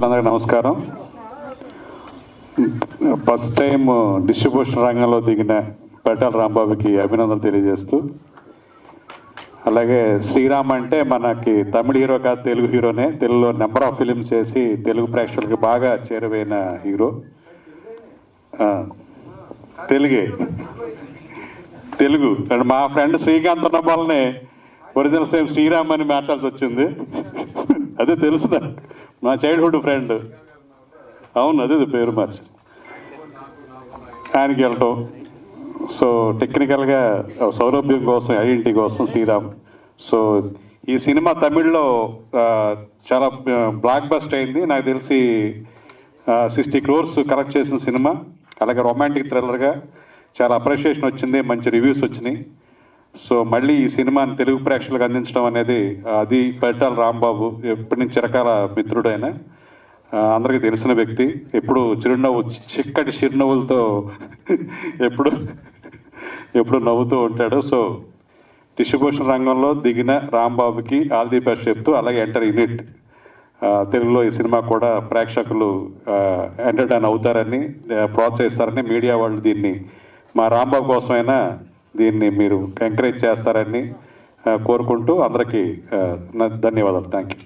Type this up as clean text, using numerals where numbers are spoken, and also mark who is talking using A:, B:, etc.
A: మిత్రులందరికీ నమస్కారం. First time distribution రంగంలో దిగిన పరిటాల రాంబాబుకి అభినందనలు తెలియజేస్తూ, అలాగే శ్రీరామ్ అంటే మనకి తమిళ హీరో కాదు, తెలుగు హీరోనే. తెలుగులో నెంబర్ ఆఫ్ ఫిలిమ్స్ చేసి తెలుగు ప్రేక్షకులకి బాగా చేరువైన హీరో. తెలుగు అండ్ మా ఫ్రెండ్ శ్రీకాంత్ ఉన్న వాళ్ళని ఒరిజినల్ సేమ్ శ్రీరామ్ అని మార్చాల్సి వచ్చింది. అదే తెలుసు, మా చైల్డ్హుడ్ ఫ్రెండ్. అవును, అదే పేరు మార్చి ఆయనకి వెళ్ళటం. సో టెక్నికల్గా సౌలభ్యం కోసం, ఐడెంటిటీ కోసం శ్రీరామ్. సో ఈ సినిమా తమిళ్లో చాలా బ్లాక్ బస్ట్ అయింది. నాకు తెలిసి 60 crores కలెక్ట్ చేసిన సినిమా. అలాగే రొమాంటిక్ థ్రిల్లర్గా చాలా అప్రిషియేషన్ వచ్చింది, మంచి రివ్యూస్ వచ్చినాయి. సో మళ్ళీ ఈ సినిమాని తెలుగు ప్రేక్షకులకు అందించడం అనేది అది పరిటాల రాంబాబు. ఎప్పటి నుంచి చిరకాల మిత్రుడు ఆయన, అందరికీ తెలిసిన వ్యక్తి. ఎప్పుడు చిరునవ్వు, చిక్కటి చిరునవ్వులతో ఎప్పుడు నవ్వుతూ ఉంటాడు. సో డిస్ట్రిబ్యూషన్ రంగంలో దిగిన రాంబాబుకి ఆల్ ది బెస్ట్ చెప్తూ, అలాగే ఎంటర్ యూనిట్ తెలుగులో ఈ సినిమా కూడా ప్రేక్షకులు ఎంటర్టైన్ అవుతారని, ప్రోత్సహిస్తారని, మీడియా వాళ్ళు దీన్ని మా రాంబాబు కోసమైనా దీన్ని మీరు ఎంకరేజ్ చేస్తారని కోరుకుంటూ అందరికీ ధన్యవాదాలు. Thank you.